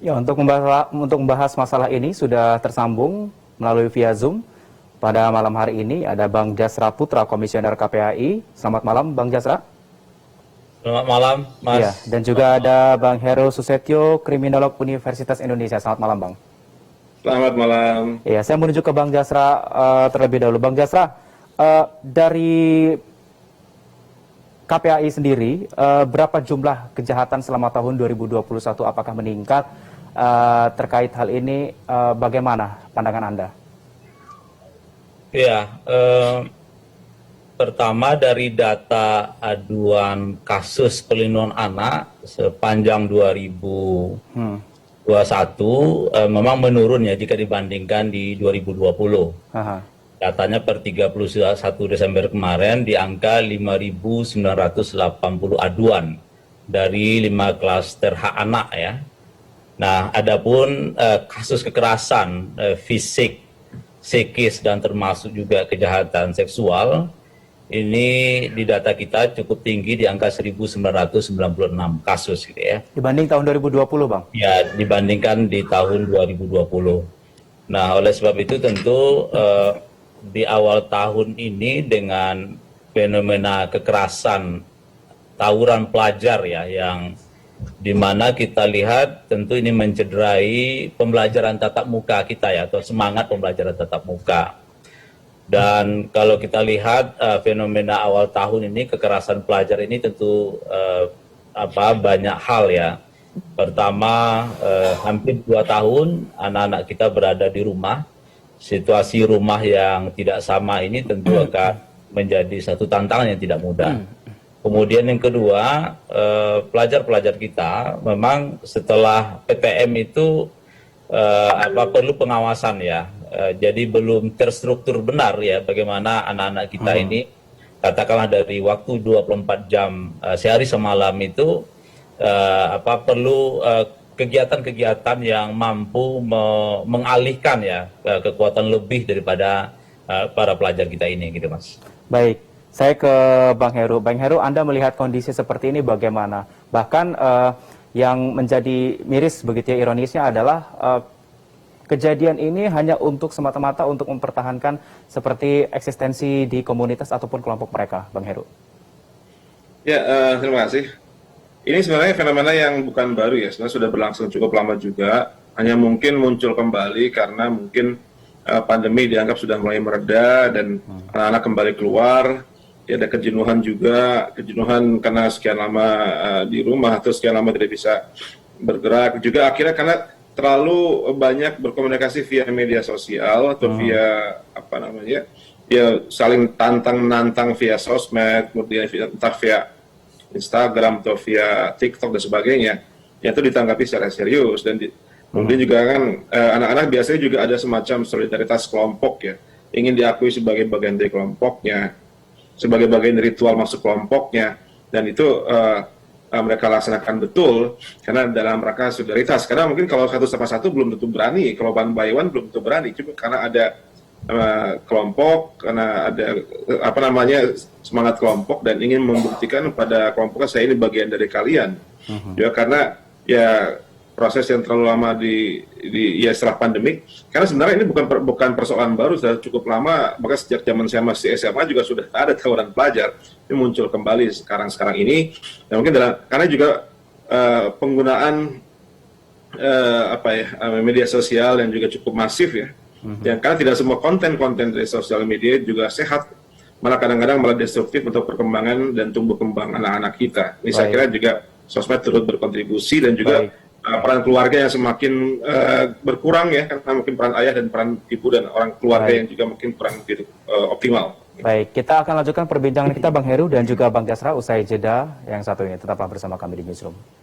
Ya, untuk membahas masalah ini sudah tersambung melalui via Zoom. Pada malam hari ini ada Bang Jasra Putra, Komisioner KPAI. Selamat malam, Bang Jasra. Selamat malam, Ya, Mas. dan juga ada Bang Heru Susetyo, Kriminolog Universitas Indonesia. Selamat malam, Bang. Selamat malam. Ya, saya menuju ke Bang Jasra terlebih dahulu. Bang Jasra, dari KPAI sendiri, berapa jumlah kejahatan selama tahun 2021? Apakah meningkat? Terkait hal ini, bagaimana pandangan Anda? Ya, pertama dari data aduan kasus perlindungan anak sepanjang 2021 memang menurun ya jika dibandingkan di 2020. Aha. Datanya per 31 Desember kemarin di angka 5.980 aduan dari 5 klaster hak anak ya. Nah, adapun kasus kekerasan fisik, psikis dan termasuk juga kejahatan seksual ini di data kita cukup tinggi di angka 1.996 kasus gitu ya. Dibanding tahun 2020, Bang? Ya, dibandingkan di tahun 2020. Nah, oleh sebab itu tentu di awal tahun ini dengan fenomena kekerasan tawuran pelajar ya yang dimana kita lihat tentu ini mencederai pembelajaran tatap muka kita ya atau semangat pembelajaran tatap muka. Dan kalau kita lihat fenomena awal tahun ini kekerasan pelajar ini tentu banyak hal ya. Pertama hampir 2 tahun anak-anak kita berada di rumah. Situasi rumah yang tidak sama ini tentu akan menjadi satu tantangan yang tidak mudah. Kemudian yang kedua, pelajar-pelajar kita memang setelah PTM itu perlu pengawasan ya. Jadi belum terstruktur benar ya bagaimana anak-anak kita ini katakanlah dari waktu 24 jam sehari semalam itu perlu kegiatan-kegiatan yang mampu mengalihkan ya kekuatan lebih daripada para pelajar kita ini gitu Mas. Baik. Saya ke Bang Heru. Bang Heru, Anda melihat kondisi seperti ini bagaimana? Bahkan yang menjadi miris begitu ya ironisnya adalah kejadian ini hanya untuk semata-mata untuk mempertahankan seperti eksistensi di komunitas ataupun kelompok mereka, Bang Heru. Ya, terima kasih. Ini sebenarnya fenomena yang bukan baru ya, sebenarnya sudah berlangsung cukup lama juga. Hanya mungkin muncul kembali karena mungkin pandemi dianggap sudah mulai mereda dan anak-anak kembali keluar. Ya, ada kejenuhan juga, kejenuhan karena sekian lama di rumah atau sekian lama tidak bisa bergerak. Juga akhirnya karena terlalu banyak berkomunikasi via media sosial atau via ya saling tantang-nantang via sosmed, kemudian entah via Instagram atau via TikTok dan sebagainya, yang itu ditanggapi secara serius dan kemudian juga kan anak-anak biasanya juga ada semacam solidaritas kelompok ya, ingin diakui sebagai bagian dari kelompoknya, sebagai bagian ritual masuk kelompoknya, dan itu mereka laksanakan betul karena dalam rangka solidaritas. Karena mungkin kalau satu sama satu belum tentu berani, kalau one by one belum tentu berani, cuma karena ada kelompok, karena ada semangat kelompok dan ingin membuktikan pada kelompoknya saya ini bagian dari kalian. Ya karena ya proses yang terlalu lama ya setelah pandemik, karena sebenarnya ini bukan persoalan baru, sudah cukup lama, maka sejak zaman saya masih SMA juga sudah ada tawuran pelajar, ini muncul kembali sekarang ini, dan mungkin karena juga penggunaan media sosial yang juga cukup masif ya, dan karena tidak semua konten dari sosial media juga sehat, malah kadang-kadang malah destruktif untuk perkembangan dan tumbuh kembang anak-anak kita. Ini saya kira juga sosmed turut berkontribusi dan juga peran keluarga yang semakin berkurang ya, karena mungkin peran ayah dan peran ibu dan orang keluarga yang juga mungkin kurang optimal. Baik, kita akan lanjutkan perbincangan kita Bang Heru dan juga Bang Jasra usai jeda yang satu ini. Tetaplah bersama kami di Newsroom.